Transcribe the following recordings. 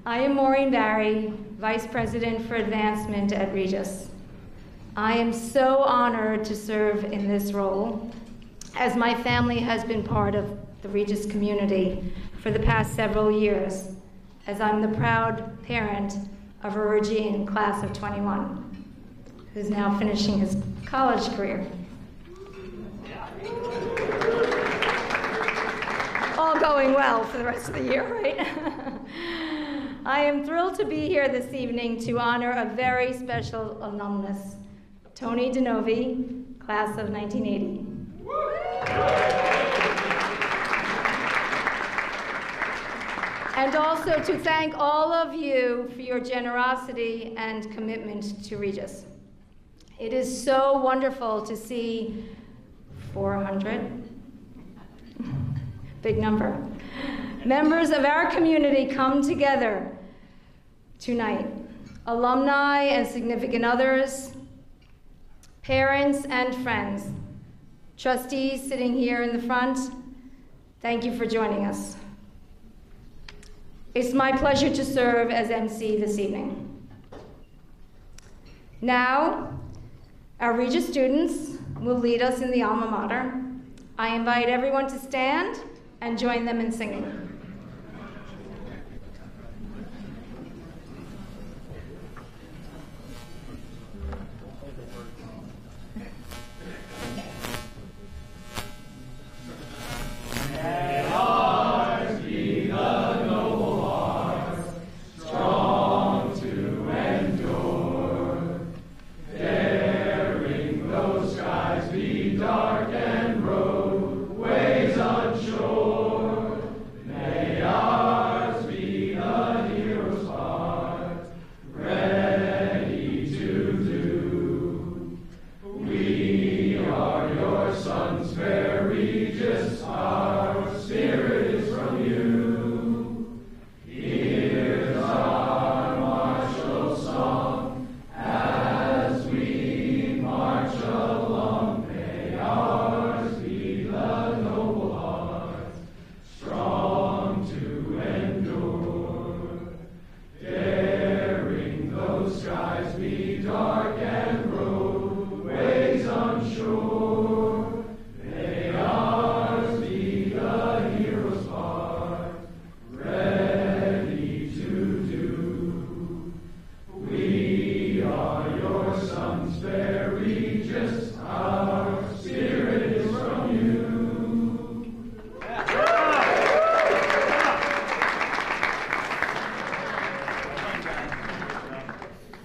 I am Maureen Barry, Vice President for Advancement at Regis. I am so honored to serve in this role, as my family has been part of the Regis community for the past several years, as I'm the proud parent of a Regine class of 21, who's now finishing his college career. All going well for the rest of the year, right? I am thrilled to be here this evening to honor a very special alumnus, Tony DiNovi, class of 1980. And also to thank all of you for your generosity and commitment to Regis. It is so wonderful to see 400, big number, members of our community come together tonight. Alumni and significant others, parents and friends, trustees sitting here in the front, thank you for joining us. It's my pleasure to serve as MC this evening. Now, our Regis students will lead us in the alma mater. I invite everyone to stand and join them in singing.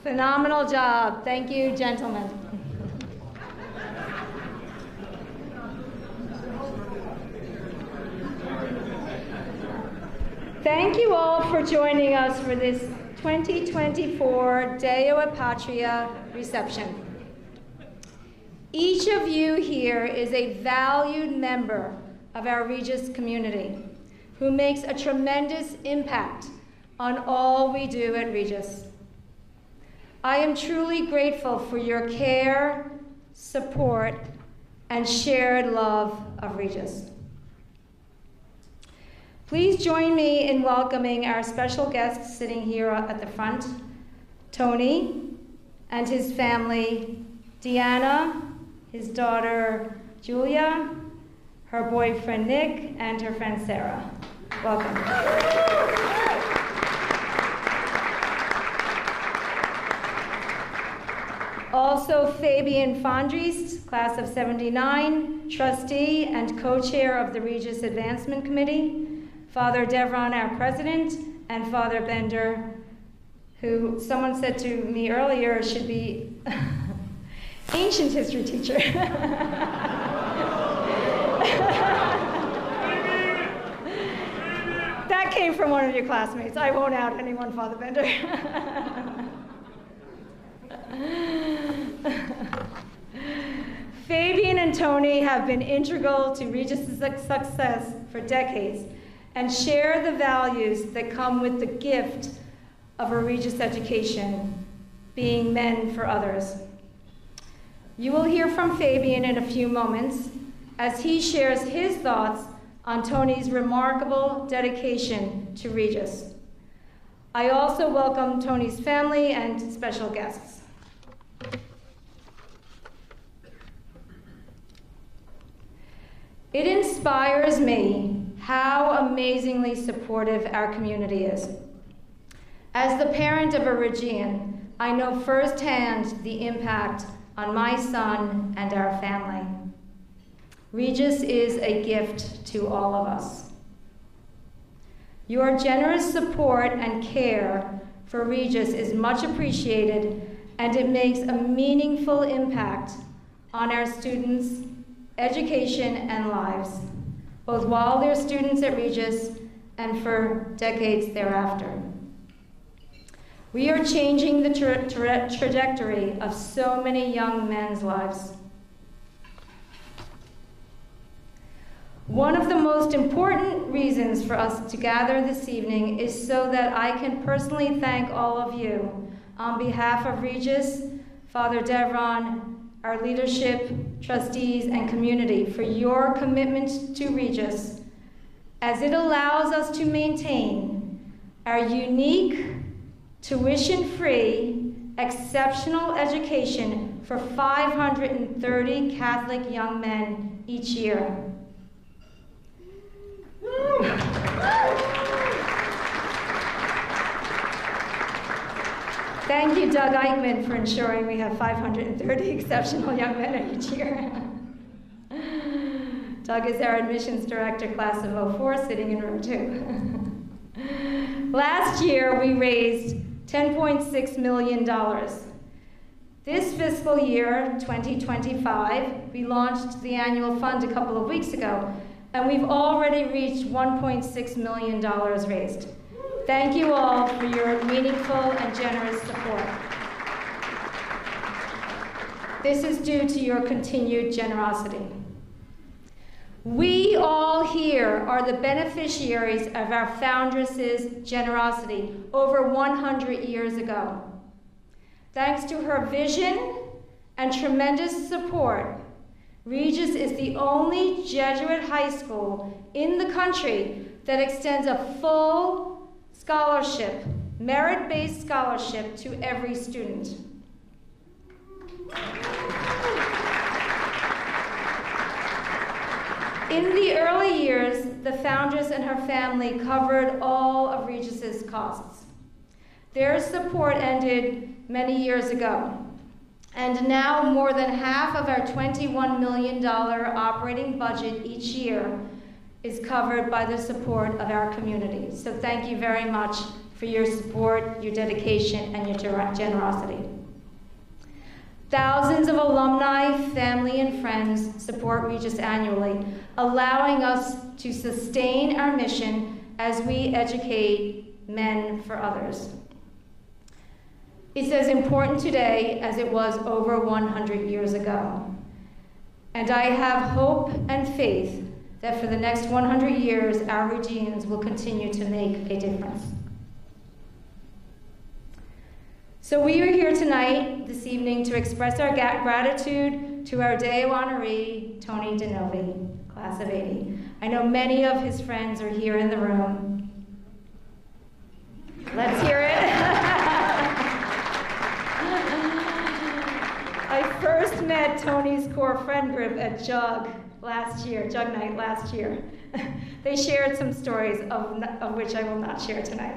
Phenomenal job. Thank you, gentlemen. Thank you all for joining us for this 2024 Deo et Patria reception. Each of you here is a valued member of our Regis community who makes a tremendous impact on all we do at Regis. I am truly grateful for your care, support, and shared love of Regis. Please join me in welcoming our special guests sitting here at the front, Tony and his family, Deanna, his daughter Julia, her boyfriend Nick, and her friend Sarah. Welcome. Also, Fabian Fondries, class of 79, trustee and co-chair of the Regis Advancement Committee, Father Devron, our president, and Father Bender, who someone said to me earlier should be ancient history teacher. That came from one of your classmates. I won't out anyone, Father Bender. Fabian and Tony have been integral to Regis' success for decades and share the values that come with the gift of a Regis education, being men for others. You will hear from Fabian in a few moments as he shares his thoughts on Tony's remarkable dedication to Regis. I also welcome Tony's family and special guests. It inspires me how amazingly supportive our community is. As the parent of a Regian, I know firsthand the impact on my son and our family. Regis is a gift to all of us. Your generous support and care for Regis is much appreciated, and it makes a meaningful impact on our students' education and lives, both while they're students at Regis and for decades thereafter. We are changing the trajectory of so many young men's lives. One of the most important reasons for us to gather this evening is so that I can personally thank all of you on behalf of Regis, Father Devron, our leadership, trustees, and community for your commitment to Regis, as it allows us to maintain our unique, tuition-free, exceptional education for 530 Catholic young men each year. Thank you, Doug Eichmann, for ensuring we have 530 exceptional young men each year. Doug is our admissions director, class of 04, sitting in row 2. Last year, we raised $10.6 million. This fiscal year, 2025, we launched the annual fund a couple of weeks ago, and we've already reached $1.6 million raised. Thank you all for your meaningful and generous support. This is due to your continued generosity. We all here are the beneficiaries of our foundress's generosity over 100 years ago. Thanks to her vision and tremendous support, Regis is the only Jesuit high school in the country that extends a full scholarship, merit-based scholarship to every student. In the early years, the foundress and her family covered all of Regis's costs. Their support ended many years ago, and now more than half of our $21 million operating budget each year is covered by the support of our community. So thank you very much for your support, your dedication, and your generosity. Thousands of alumni, family, and friends support Regis annually, allowing us to sustain our mission as we educate men for others. It's as important today as it was over 100 years ago. And I have hope and faith that for the next 100 years, our Regians will continue to make a difference. So we are here tonight, this evening, to express our gratitude to our Deo Honoree, Tony DiNovi, class of 80. I know many of his friends are here in the room. Let's hear it. I first met Tony's core friend group at Jug Night last year. They shared some stories of which I will not share tonight.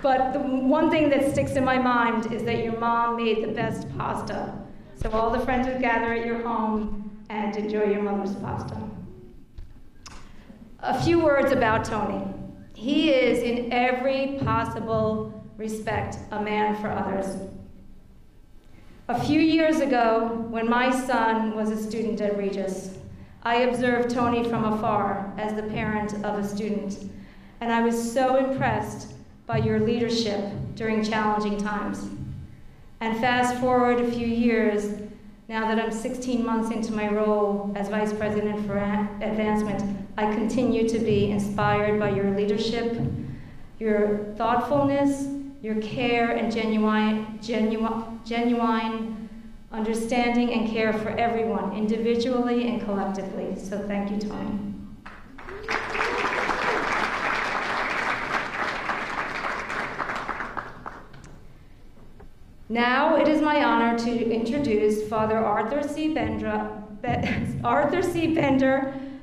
But the one thing that sticks in my mind is that your mom made the best pasta. So all the friends would gather at your home and enjoy your mother's pasta. A few words about Tony. He is, in every possible respect, a man for others. A few years ago, when my son was a student at Regis, I observed Tony from afar as the parent of a student, and I was so impressed by your leadership during challenging times. And fast forward a few years, now that I'm 16 months into my role as Vice President for Advancement, I continue to be inspired by your leadership, your thoughtfulness, your care, and genuine understanding and care for everyone, individually and collectively. So thank you, Tony. Now it is my honor to introduce Father Arthur C. Bender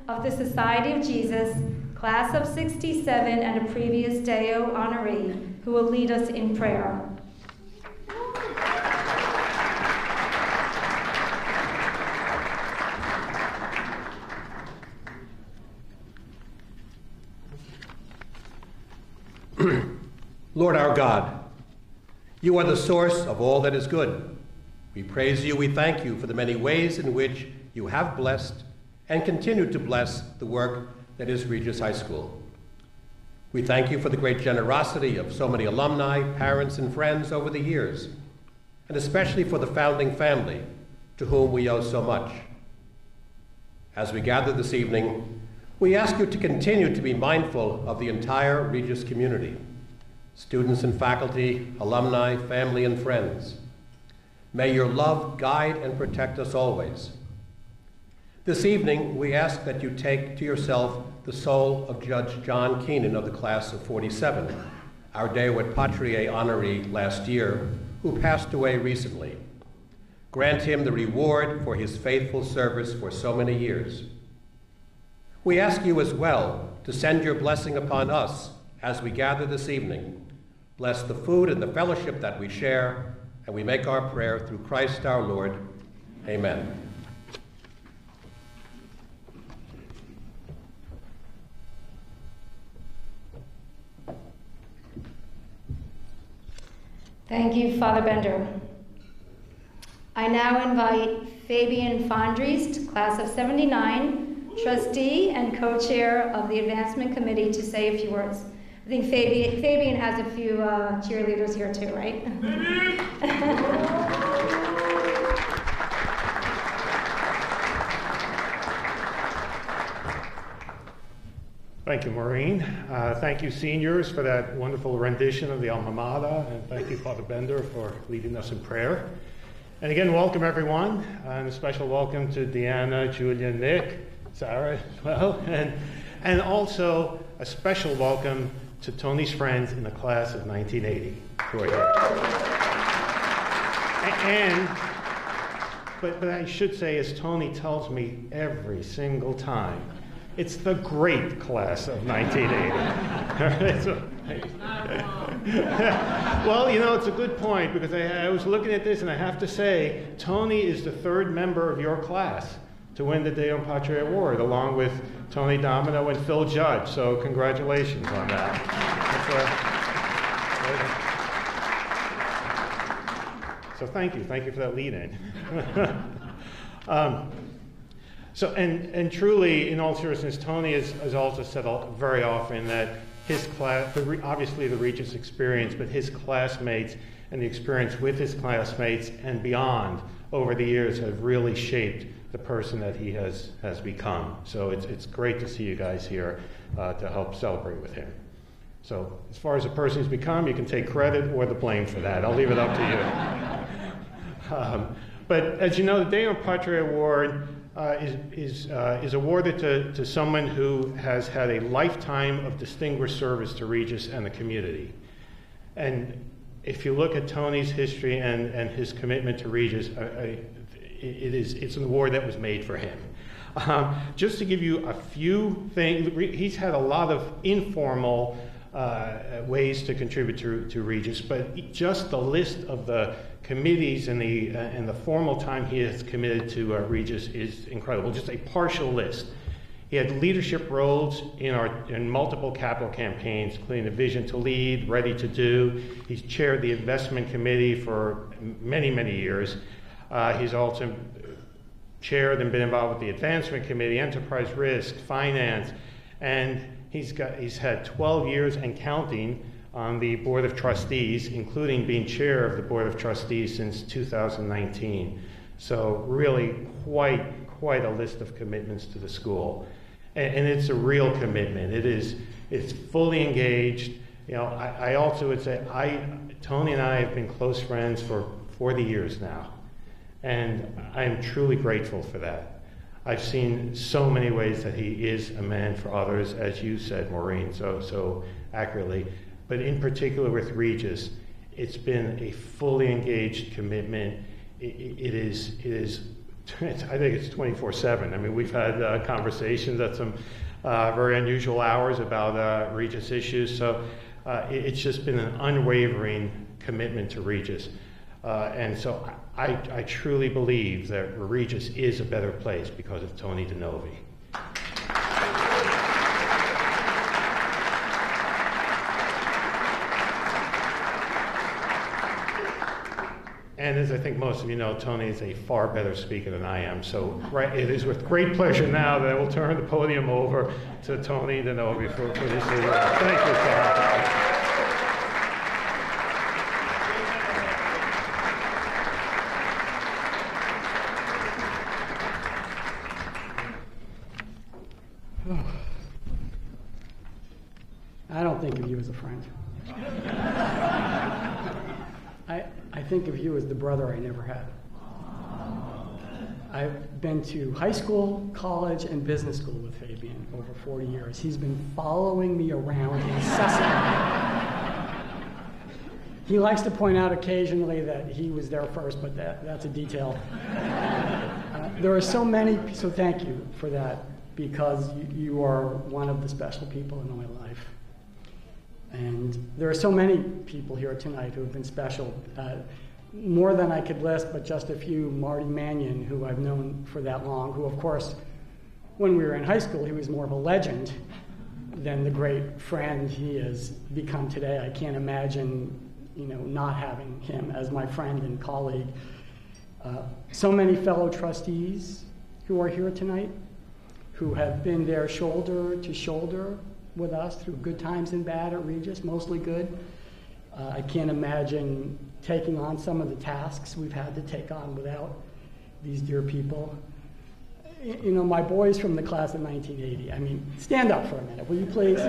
of the Society of Jesus, class of 67 and a previous Deo Honoree, who will lead us in prayer. Lord our God, you are the source of all that is good. We praise you, we thank you for the many ways in which you have blessed and continue to bless the work that is Regis High School. We thank you for the great generosity of so many alumni, parents, and friends over the years, and especially for the founding family, to whom we owe so much. As we gather this evening, we ask you to continue to be mindful of the entire Regis community, students and faculty, alumni, family, and friends. May your love guide and protect us always. This evening, we ask that you take to yourself the soul of Judge John Keenan of the class of 47, our Deo et Patriae honoree last year, who passed away recently. Grant him the reward for his faithful service for so many years. We ask you as well to send your blessing upon us as we gather this evening. Bless the food and the fellowship that we share, and we make our prayer through Christ our Lord. Amen. Thank you, Father Bender. I now invite Fabian Fondries, class of 79, trustee and co-chair of the Advancement Committee, to say a few words. I think Fabian has a few cheerleaders here too, right? Thank you, Maureen. Thank you, seniors, for that wonderful rendition of the Alma Mater, and thank you, Father Bender, for leading us in prayer. And again, welcome everyone, and a special welcome to Deanna, Julia, Nick, Sarah as well, and also a special welcome to Tony's friends in the class of 1980 who are here. But I should say, as Tony tells me every single time, it's the great class of 1980. Well, you know, it's a good point, because I was looking at this, and I have to say, Tony is the third member of your class to win the Deo Patriae Award, along with Tony Domino and Phil Judge. So congratulations on that. So thank you for that lead-in. And truly, in all seriousness, Tony has also said very often that his class, obviously the Regis experience, but his classmates and the experience with his classmates and beyond over the years have really shaped the person that he has become. So it's great to see you guys here to help celebrate with him. So as far as the person he's become, you can take credit or the blame for that. I'll leave it up to you. But as you know, the Deo Patriae Award is awarded to someone who has had a lifetime of distinguished service to Regis and the community. And if you look at Tony's history and his commitment to Regis, it's an award that was made for him. Just to give you a few things, he's had a lot of informal ways to contribute to Regis, but just the list of the committees and the formal time he has committed to Regis is incredible. Just a partial list. He had leadership roles in multiple capital campaigns, including the Vision to Lead, Ready to Do. He's chaired the investment committee for many, many years. He's also chaired and been involved with the advancement committee, enterprise risk, finance, and he's had 12 years and counting on the Board of Trustees, including being chair of the Board of Trustees since 2019. So really quite a list of commitments to the school. And it's a real commitment. It's fully engaged. You know, I also would say, Tony and I have been close friends for 40 years now. And I am truly grateful for that. I've seen so many ways that he is a man for others, as you said, Maureen, so accurately. But in particular with Regis, It's been a fully engaged commitment. It is, I think it's 24/7. I mean, we've had conversations at some very unusual hours about Regis issues, so it's just been an unwavering commitment to Regis. And so I truly believe that Regis is a better place because of Tony DiNovi. And as I think most of you know, Tony is a far better speaker than I am. So it is with great pleasure now that I will turn the podium over to Tony DiNovi for this award. Thank you, Tony. I don't think of you as a friend. I think of you as the brother I never had. I've been to high school, college, and business school with Fabian over 40 years. He's been following me around incessantly. He likes to point out occasionally that he was there first, but that's a detail. There are so many, so thank you for that, because you are one of the special people in my life. And there are so many people here tonight who have been special, more than I could list, but just a few. Marty Mannion, who I've known for that long, who of course, when we were in high school, he was more of a legend than the great friend he has become today. I can't imagine, not having him as my friend and colleague. So many fellow trustees who are here tonight, who have been there shoulder to shoulder with us through good times and bad at Regis, mostly good. I can't imagine taking on some of the tasks we've had to take on without these dear people. My boys from the class of 1980, I mean, stand up for a minute, will you please?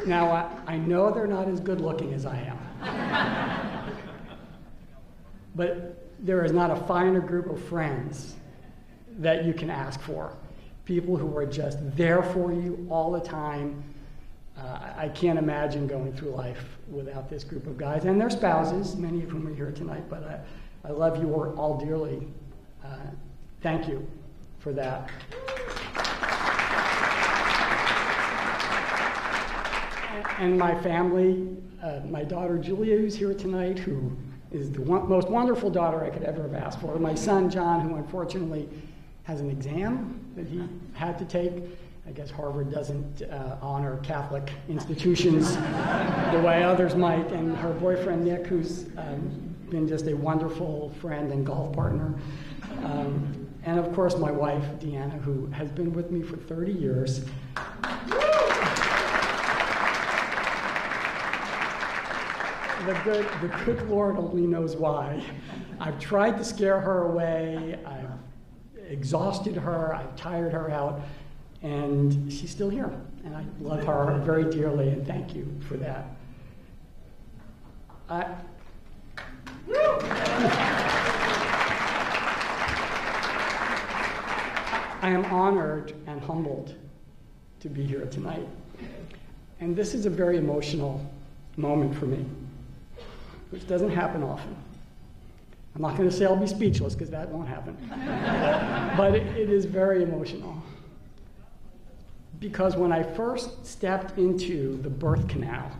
Now, I know they're not as good looking as I am. But there is not a finer group of friends that you can ask for. People who are just there for you all the time. I can't imagine going through life without this group of guys and their spouses, many of whom are here tonight, but I love you all dearly. Thank you for that. And my family, my daughter Julia, who's here tonight, who is the most wonderful daughter I could ever have asked for. My son John, who unfortunately has an exam that he had to take. I guess Harvard doesn't honor Catholic institutions the way others might. And her boyfriend Nick, who's been just a wonderful friend and golf partner. And of course my wife Deanna, who has been with me for 30 years. The good Lord only knows why. I've tried to scare her away, I've exhausted her, I've tired her out, and she's still here. And I love her very dearly, and thank you for that. I am honored and humbled to be here tonight. And this is a very emotional moment for me, which doesn't happen often. I'm not going to say I'll be speechless, because that won't happen. But it is very emotional. Because when I first stepped into the birth canal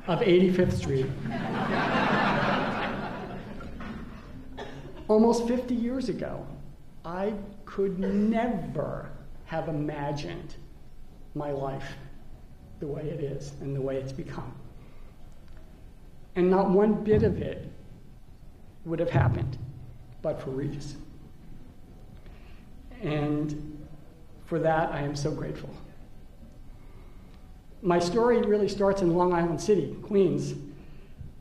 of 85th Street, almost 50 years ago, I could never have imagined my life the way it is and the way it's become. And not one bit of it would have happened but for Regis. And for that, I am so grateful. My story really starts in Long Island City, Queens,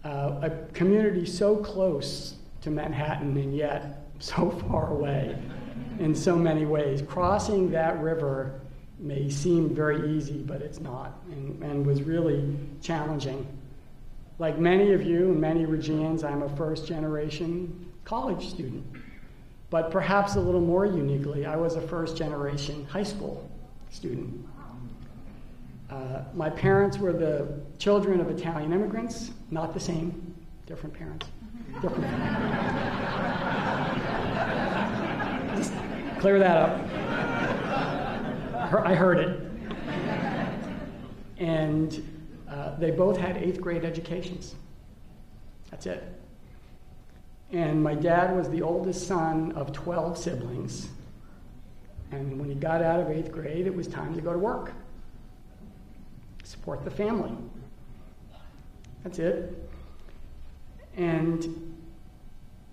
a community so close to Manhattan and yet so far away in so many ways. Crossing that river may seem very easy, but it's not, and was really challenging. Like many of you and many Regians, I'm a first-generation college student. But perhaps a little more uniquely, I was a first-generation high school student. My parents were the children of Italian immigrants, not the same, different parents. Different. Just clear that up. I heard it. And they both had 8th grade educations. That's it. And my dad was the oldest son of 12 siblings. And when he got out of 8th grade, it was time to go to work. Support the family. That's it. And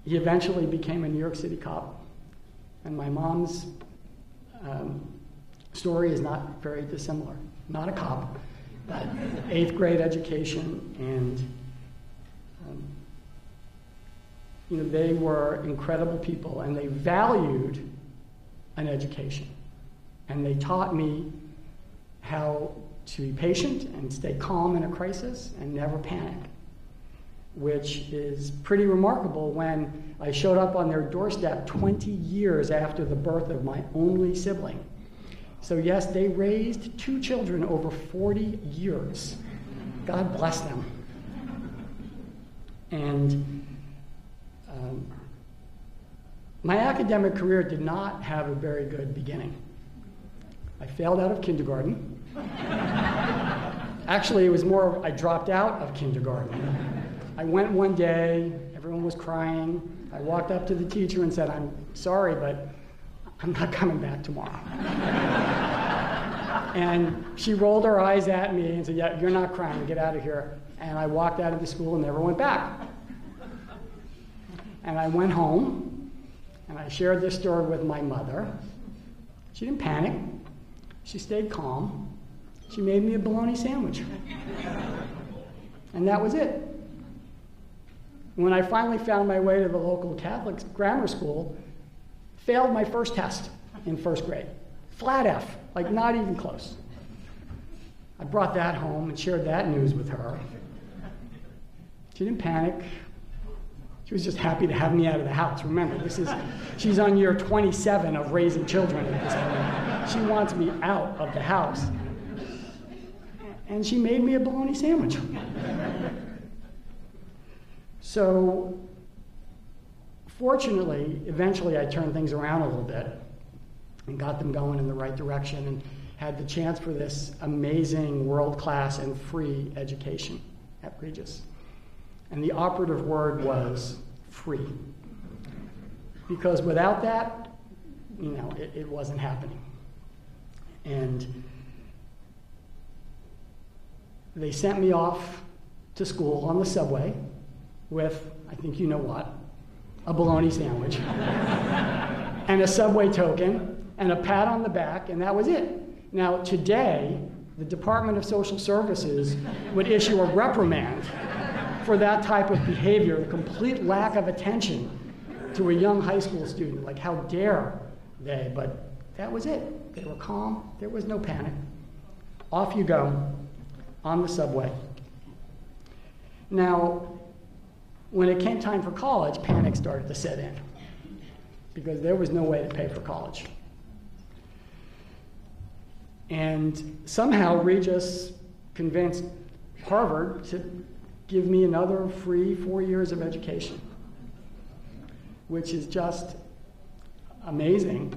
he eventually became a New York City cop. And my mom's story is not very dissimilar. Not a cop, but 8th grade education, and they were incredible people, and they valued an education. And they taught me how to be patient and stay calm in a crisis and never panic, which is pretty remarkable when I showed up on their doorstep 20 years after the birth of my only sibling. So yes, they raised 2 children over 40 years. God bless them. And my academic career did not have a very good beginning. I failed out of kindergarten. Actually, it was more I dropped out of kindergarten. I went one day, everyone was crying. I walked up to the teacher and said, "I'm sorry, but I'm not coming back tomorrow." And she rolled her eyes at me and said, "Yeah, you're not crying, get out of here." And I walked out of the school and never went back. And I went home, and I shared this story with my mother. She didn't panic. She stayed calm. She made me a bologna sandwich. And that was it. When I finally found my way to the local Catholic grammar school, failed my first test in 1st grade. Flat F, like not even close. I brought that home and shared that news with her. She didn't panic. She was just happy to have me out of the house. Remember, she's on year 27 of raising children at this point. She wants me out of the house. And she made me a bologna sandwich. So, fortunately, eventually I turned things around a little bit and got them going in the right direction and had the chance for this amazing world-class and free education at Regis. And the operative word was free. Because without that, it wasn't happening. And they sent me off to school on the subway with, I think you know what, a bologna sandwich and a subway token and a pat on the back, and that was it. Now, today, the Department of Social Services would issue a reprimand for that type of behavior, the complete lack of attention to a young high school student. Like, how dare they? But that was it. They were calm. There was no panic. Off you go on the subway. Now, when it came time for college, panic started to set in because there was no way to pay for college. And somehow Regis convinced Harvard to give me another free 4 years of education, which is just amazing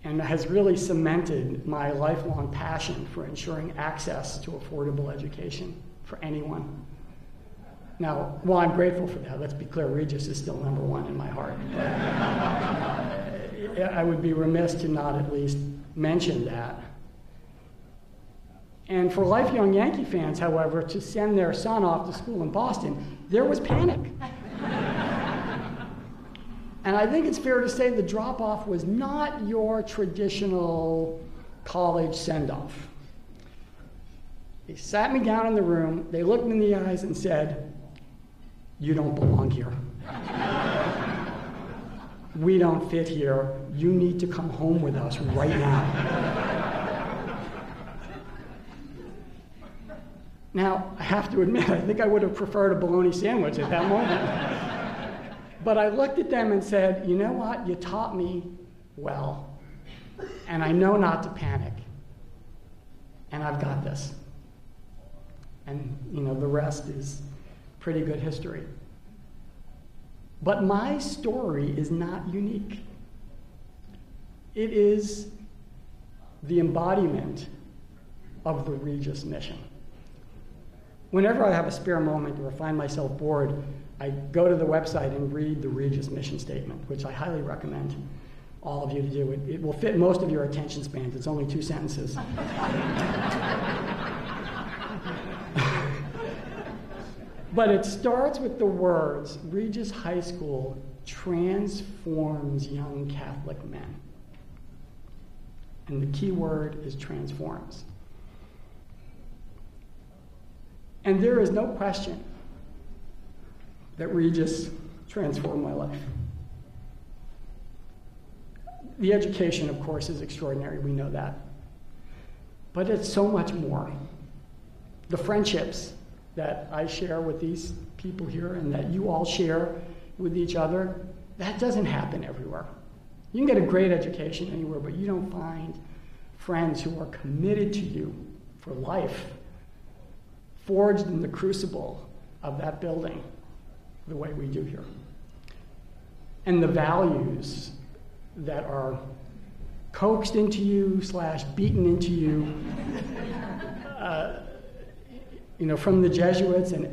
and has really cemented my lifelong passion for ensuring access to affordable education for anyone. Now, while I'm grateful for that, let's be clear, Regis is still number one in my heart. But I would be remiss to not at least mention that. And for lifelong Yankee fans, however, to send their son off to school in Boston, there was panic. And I think it's fair to say the drop-off was not your traditional college send-off. They sat me down in the room, they looked me in the eyes and said, "You don't belong here. We don't fit here. You need to come home with us right now." Now, I have to admit, I think I would have preferred a bologna sandwich at that moment. But I looked at them and said, you know what? You taught me well, and I know not to panic, and I've got this. And, the rest is pretty good history. But my story is not unique. It is the embodiment of the Regis mission. Whenever I have a spare moment or find myself bored, I go to the website and read the Regis mission statement, which I highly recommend all of you to do. It will fit most of your attention spans. It's only 2 sentences. But it starts with the words, Regis High School transforms young Catholic men. And the key word is transforms. And there is no question that Regis transformed my life. The education, of course, is extraordinary. We know that. But it's so much more. The friendships that I share with these people here and that you all share with each other, that doesn't happen everywhere. You can get a great education anywhere, but you don't find friends who are committed to you for life, forged in the crucible of that building the way we do here. And the values that are coaxed into you / beaten into you from the Jesuits and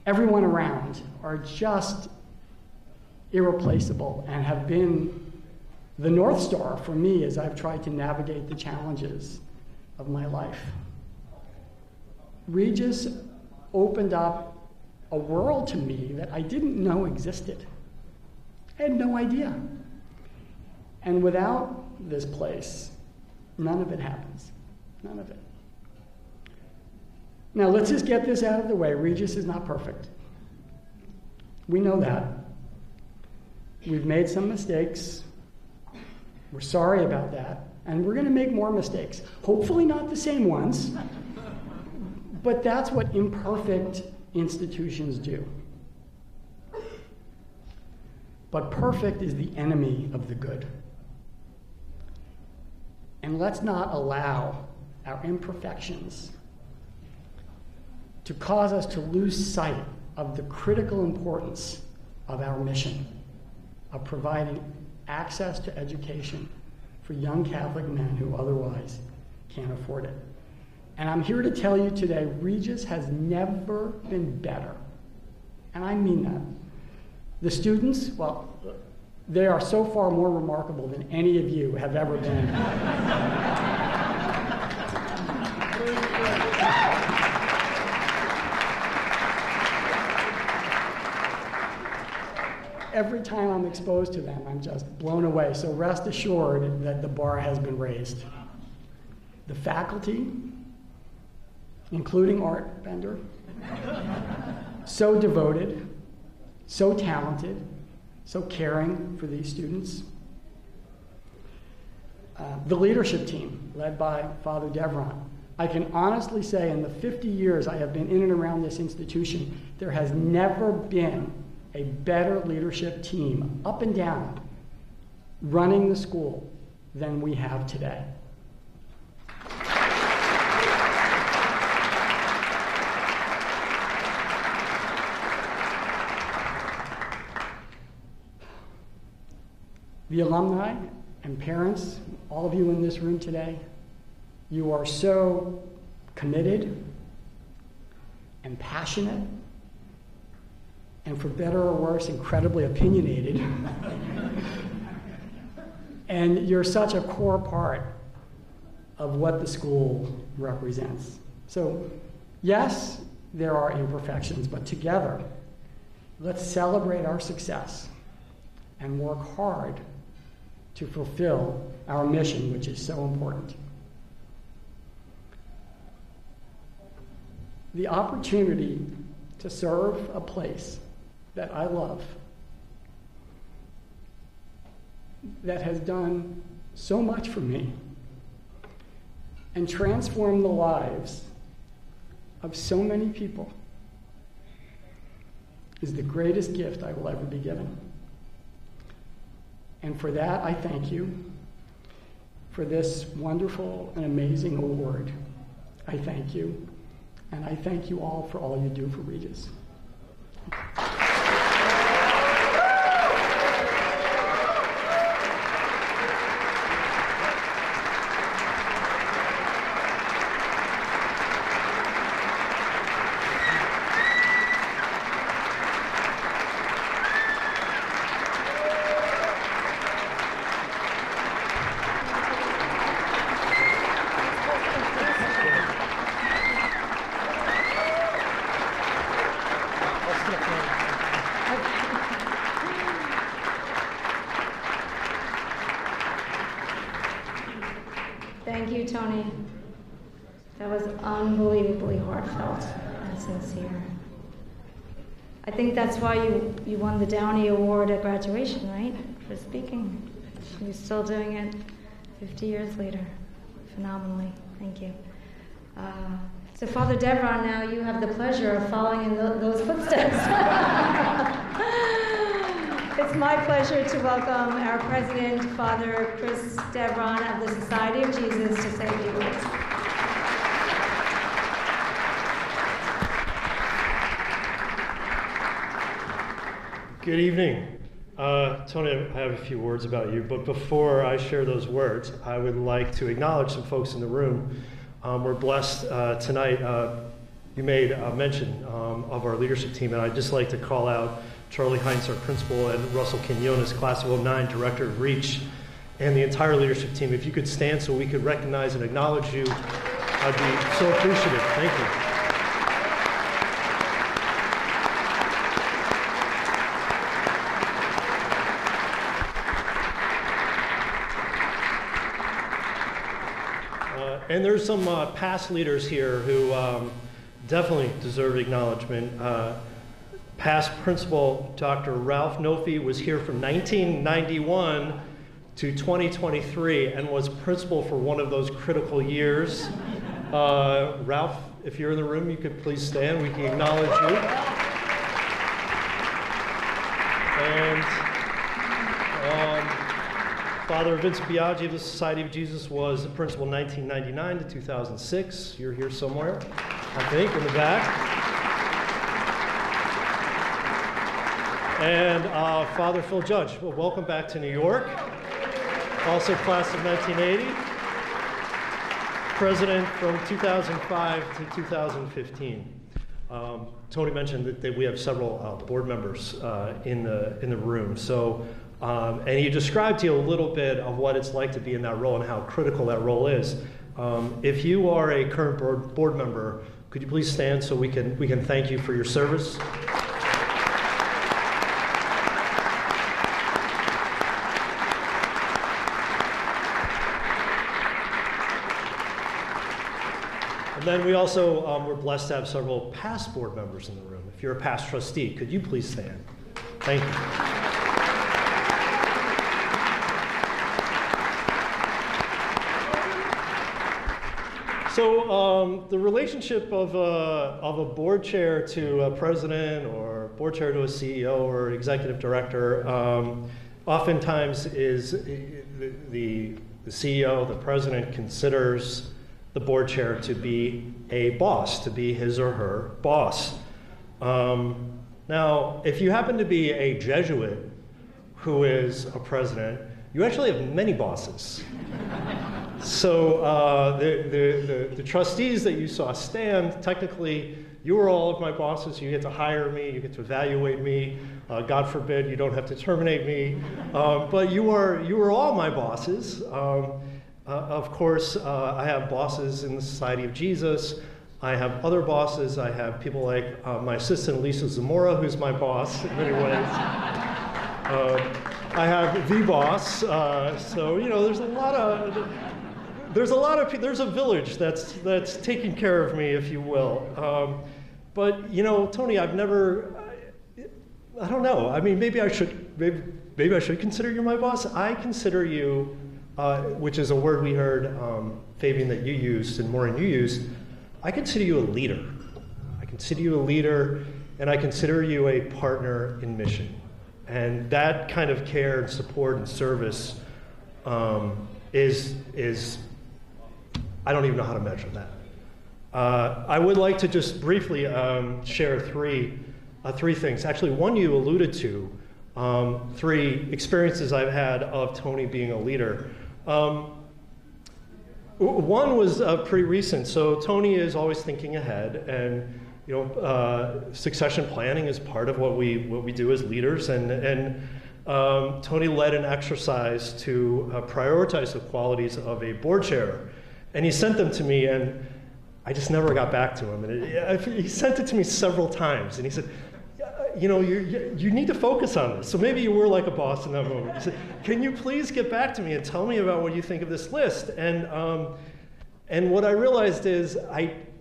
everyone around are just irreplaceable and have been the North Star for me as I've tried to navigate the challenges of my life. Regis opened up a world to me that I didn't know existed. I had no idea. And without this place, none of it happens. None of it. Now, let's just get this out of the way. Regis is not perfect. We know that. We've made some mistakes. We're sorry about that. And we're going to make more mistakes. Hopefully not the same ones. But that's what imperfect institutions do. But perfect is the enemy of the good. And let's not allow our imperfections to cause us to lose sight of the critical importance of our mission of providing access to education for young Catholic men who otherwise can't afford it. And I'm here to tell you today, Regis has never been better. And I mean that. The students, well, they are so far more remarkable than any of you have ever been. Every time I'm exposed to them, I'm just blown away. So rest assured that the bar has been raised. The faculty, including Art Bender, so devoted, so talented, so caring for these students. The leadership team, led by Father Devron. I can honestly say in the 50 years I have been in and around this institution, there has never been a better leadership team, up and down, running the school than we have today. The alumni and parents, all of you in this room today, you are so committed and passionate, and for better or worse, incredibly opinionated. And you're such a core part of what the school represents. So, yes, there are imperfections, but together, let's celebrate our success and work hard to fulfill our mission, which is so important. The opportunity to serve a place that I love, that has done so much for me and transformed the lives of so many people is the greatest gift I will ever be given. And for that, I thank you. For this wonderful and amazing award, I thank you. And I thank you all for all you do for Regis. Thank you, Tony. That was unbelievably heartfelt and sincere. I think that's why you won the Downey Award at graduation, right? For speaking. You're still doing it 50 years later. Phenomenally. Thank you. So Father Devron, now you have the pleasure of following in those footsteps. It's my pleasure to welcome our president, Father Chris Devron of the Society of Jesus, to say a few words. Good evening. Tony, I have a few words about you, but before I share those words, I would like to acknowledge some folks in the room. We're blessed tonight. You made mention of our leadership team, and I'd just like to call out Charlie Heinz, our principal, and Russell Quinones, class of 09, director of REACH, and the entire leadership team. If you could stand so we could recognize and acknowledge you, I'd be so appreciative. Thank you. And there's some past leaders here who definitely deserve acknowledgement. Past principal Dr. Ralph Nofi was here from 1991 to 2023 and was principal for one of those critical years. Ralph, if you're in the room, you could please stand. We can acknowledge you. And Father Vince Biaggi of the Society of Jesus was the principal 1999 to 2006. You're here somewhere, I think, in the back. And Father Phil Judge, well, welcome back to New York. Also class of 1980. President from 2005 to 2015. Tony mentioned that we have several board members in the room. So, and he described to you a little bit of what it's like to be in that role and how critical that role is. If you are a current board member, could you please stand so we can thank you for your service? And then we also were blessed to have several past board members in the room. If you're a past trustee, could you please stand? Thank you. So the relationship of a board chair to a president or board chair to a CEO or executive director oftentimes is the CEO, the president considers the board chair to be a boss, to be his or her boss. Now, if you happen to be a Jesuit who is a president, you actually have many bosses. So the trustees that you saw stand, technically, you are all of my bosses. You get to hire me, you get to evaluate me. God forbid you don't have to terminate me. But you are all my bosses. Of course, I have bosses in the Society of Jesus. I have other bosses. I have people like my assistant, Lisa Zamora, who's my boss in many ways. I have the boss. So, you know, there's a village that's taking care of me, if you will. But, you know, Tony, I've never, I don't know. I mean, maybe I should consider you my boss. I consider you, which is a word we heard, Fabian, that you used and Maureen, you used. I consider you a leader. consider you a leader, and I consider you a partner in mission. And that kind of care and support and service is I don't even know how to measure that. I would like to just briefly share three things. Actually, one you alluded to, 3 experiences I've had of Tony being a leader. One was pretty recent. So Tony is always thinking ahead, and succession planning is part of what we do as leaders. And Tony led an exercise to prioritize the qualities of a board chair, and he sent them to me, and I just never got back to him. And he sent it to me several times, and he said, you need to focus on this. So maybe you were like a boss in that moment. He said, can you please get back to me and tell me about what you think of this list? And what I realized is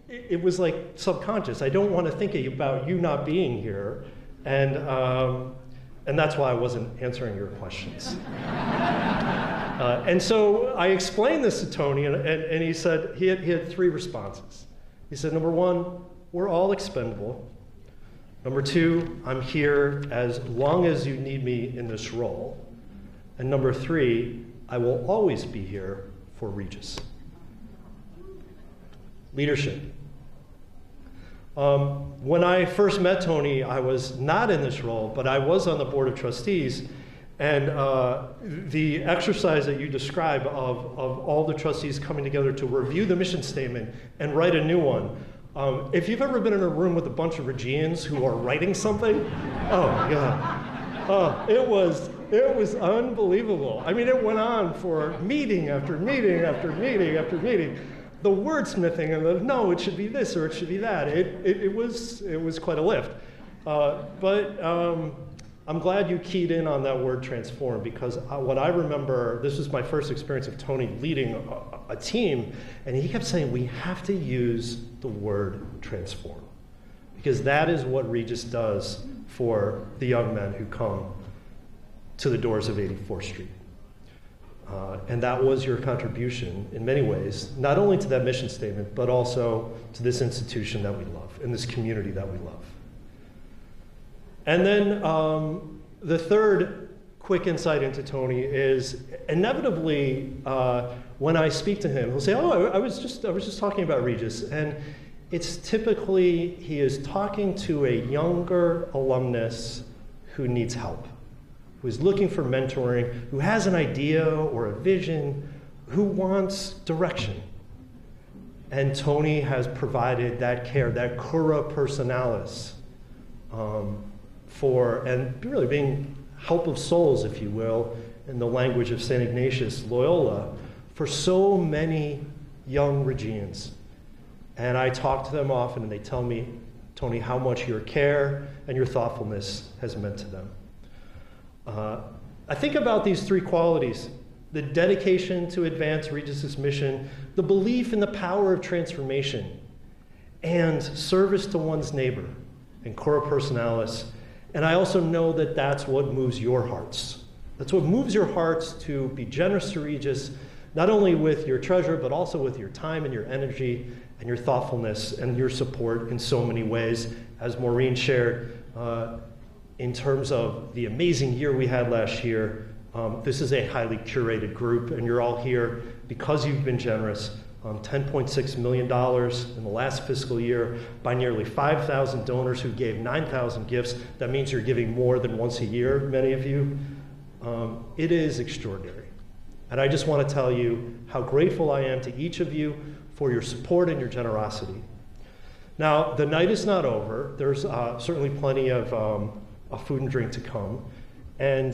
it was like subconscious. I don't want to think about you not being here. And that's why I wasn't answering your questions. And so I explained this to Tony, and he said, he had 3 responses. He said, number 1, we're all expendable. Number 2, I'm here as long as you need me in this role. And number 3, I will always be here for Regis. Leadership. When I first met Tony, I was not in this role, but I was on the board of trustees. And the exercise that you describe of all the trustees coming together to review the mission statement and write a new one, if you've ever been in a room with a bunch of Regians who are writing something, oh my God. It was unbelievable. I mean, it went on for meeting after meeting after meeting after meeting. The wordsmithing and no, it should be this or it should be that. It was quite a lift. But I'm glad you keyed in on that word transform, because what I remember, this was my first experience of Tony leading a team, and he kept saying we have to use the word transform, because that is what Regis does for the young men who come to the doors of 84th Street. And that was your contribution in many ways, not only to that mission statement, but also to this institution that we love and this community that we love. And then the third quick insight into Tony is inevitably when I speak to him, he'll say, "Oh, I was just talking about Regis," and it's typically he is talking to a younger alumnus who needs help, who is looking for mentoring, who has an idea or a vision, who wants direction. And Tony has provided that care, that cura personalis, and really being help of souls, if you will, in the language of St. Ignatius Loyola, for so many young Regians. And I talk to them often, and they tell me, Tony, how much your care and your thoughtfulness has meant to them. I think about these 3 qualities: the dedication to advance Regis's mission, the belief in the power of transformation, and service to one's neighbor, and cura personalis. And I also know that that's what moves your hearts. That's what moves your hearts to be generous to Regis, not only with your treasure, but also with your time and your energy and your thoughtfulness and your support in so many ways. As Maureen shared, in terms of the amazing year we had last year, this is a highly curated group, and you're all here because you've been generous. $10.6 million in the last fiscal year by nearly 5,000 donors who gave 9,000 gifts. That means you're giving more than once a year, many of you. It is extraordinary. And I just want to tell you how grateful I am to each of you for your support and your generosity. Now, the night is not over. There's certainly plenty of food and drink to come. And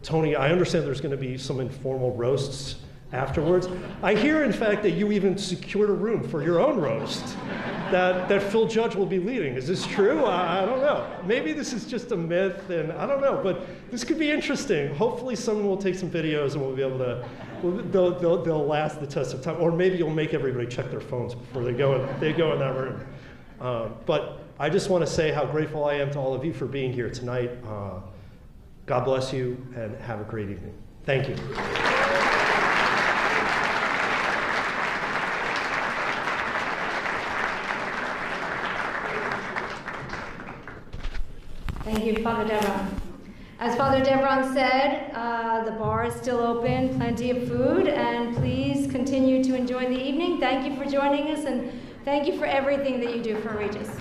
Tony, I understand there's going to be some informal roasts afterwards. I hear, in fact, that you even secured a room for your own roast that Phil Judge will be leading. Is this true? I don't know. Maybe this is just a myth, and I don't know, but this could be interesting. Hopefully someone will take some videos and we'll be able to, they'll last the test of time, or maybe you'll make everybody check their phones before they go in that room. But I just want to say how grateful I am to all of you for being here tonight. God bless you, and have a great evening. Thank you. Father Devron. As Father Devron said, the bar is still open, plenty of food, and please continue to enjoy the evening. Thank you for joining us, and thank you for everything that you do for Regis.